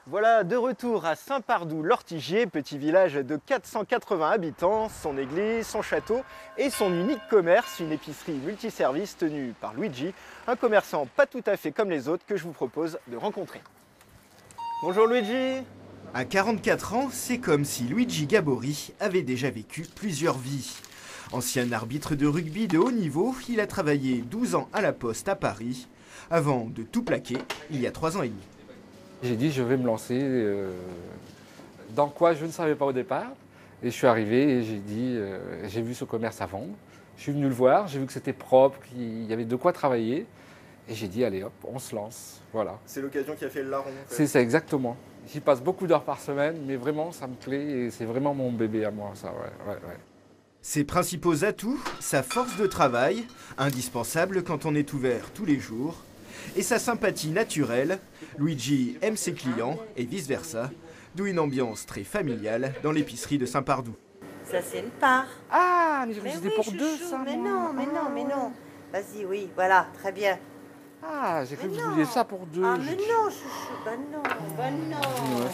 Voilà, de retour à Saint-Pardoux-l'Ortigier, petit village de 480 habitants, son église, son château et son unique commerce, une épicerie multiservice tenue par Luigi, un commerçant pas tout à fait comme les autres que je vous propose de rencontrer. Bonjour Luigi. À 44 ans, c'est comme si Luigi Gabori avait déjà vécu plusieurs vies. Ancien arbitre de rugby de haut niveau, il a travaillé 12 ans à la Poste à Paris, avant de tout plaquer il y a 3 ans et demi. J'ai dit je vais me lancer dans quoi je ne savais pas au départ. Et je suis arrivé et j'ai dit, j'ai vu ce commerce à vendre. Je suis venu le voir, j'ai vu que c'était propre, qu'il y avait de quoi travailler. Et j'ai dit allez hop, on se lance. Voilà. C'est l'occasion qui a fait le larron. C'est ça exactement. J'y passe beaucoup d'heures par semaine, mais vraiment ça me plaît et c'est vraiment mon bébé à moi ça. Ouais. Ses principaux atouts, sa force de travail, indispensable quand on est ouvert tous les jours, et sa sympathie naturelle. Luigi aime ses clients et vice-versa, d'où une ambiance très familiale dans l'épicerie de Saint-Pardoux. Ça, c'est une part. Ah, mais Mais c'était oui, pour chouchou, deux ça. mais moi. non. Vas-y, oui, voilà, très bien. Ah, j'ai cru que Mais vous non. vouliez ça pour deux. Ah, mais non, chouchou, bah non.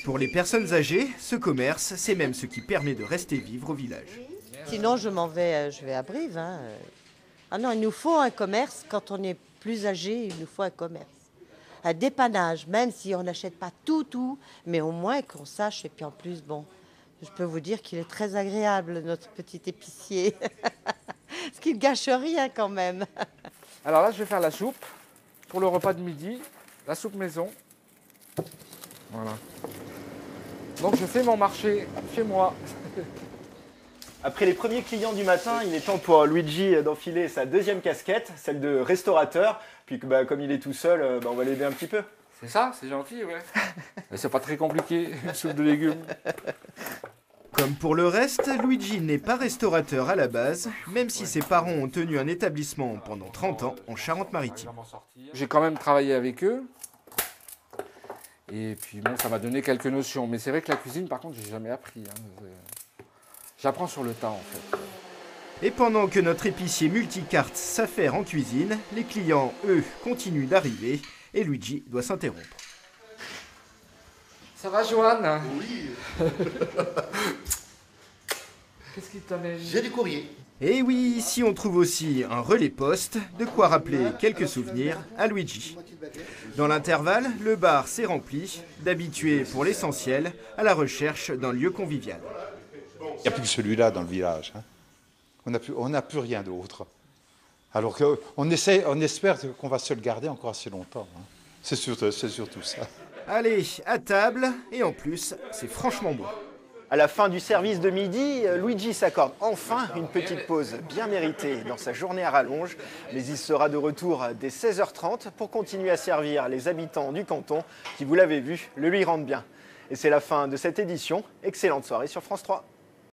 Pour les personnes âgées, ce commerce, c'est même ce qui permet de rester vivre au village. Sinon, je vais à Brive. Hein. Ah non, il nous faut un commerce. Quand on est plus âgé, il nous faut un commerce. Un dépannage, même si on n'achète pas tout, mais au moins qu'on sache. Et puis en plus, bon, je peux vous dire qu'il est très agréable, notre petit épicier. Parce qu'il ne gâche rien quand même. Alors là, je vais faire la soupe pour le repas de midi, la soupe maison. Voilà. Donc je fais mon marché chez moi. Après les premiers clients du matin, il est temps pour Luigi d'enfiler sa deuxième casquette, celle de restaurateur. Puis comme il est tout seul, on va l'aider un petit peu. C'est ça, c'est gentil, ouais. Mais c'est pas très compliqué, une soupe de légumes. Comme pour le reste, Luigi n'est pas restaurateur à la base, même si ses parents ont tenu un établissement pendant 30 ans en Charente-Maritime. J'ai quand même travaillé avec eux. Et puis bon, ça m'a donné quelques notions. Mais c'est vrai que la cuisine, par contre, j'ai jamais appris. Hein. J'apprends sur le tas, en fait. Et pendant que notre épicier multicarte s'affaire en cuisine, les clients, eux, continuent d'arriver et Luigi doit s'interrompre. Ça va, Joanne? Oui, Qu'est-ce qui t'amène? j'ai du courrier. Et oui, ici on trouve aussi un relais poste, de quoi rappeler quelques souvenirs à Luigi. Dans l'intervalle, le bar s'est rempli d'habitués pour l'essentiel à la recherche d'un lieu convivial. Il n'y a plus que celui-là dans le village. Hein. On n'a plus rien d'autre. Alors on espère qu'on va se le garder encore assez longtemps. Hein. C'est surtout ça. Allez, à table, et en plus, c'est franchement bon. À la fin du service de midi, Luigi s'accorde enfin une petite pause bien méritée dans sa journée à rallonge. Mais il sera de retour dès 16h30 pour continuer à servir les habitants du canton qui, vous l'avez vu, le lui rendent bien. Et c'est la fin de cette édition. Excellente soirée sur France 3.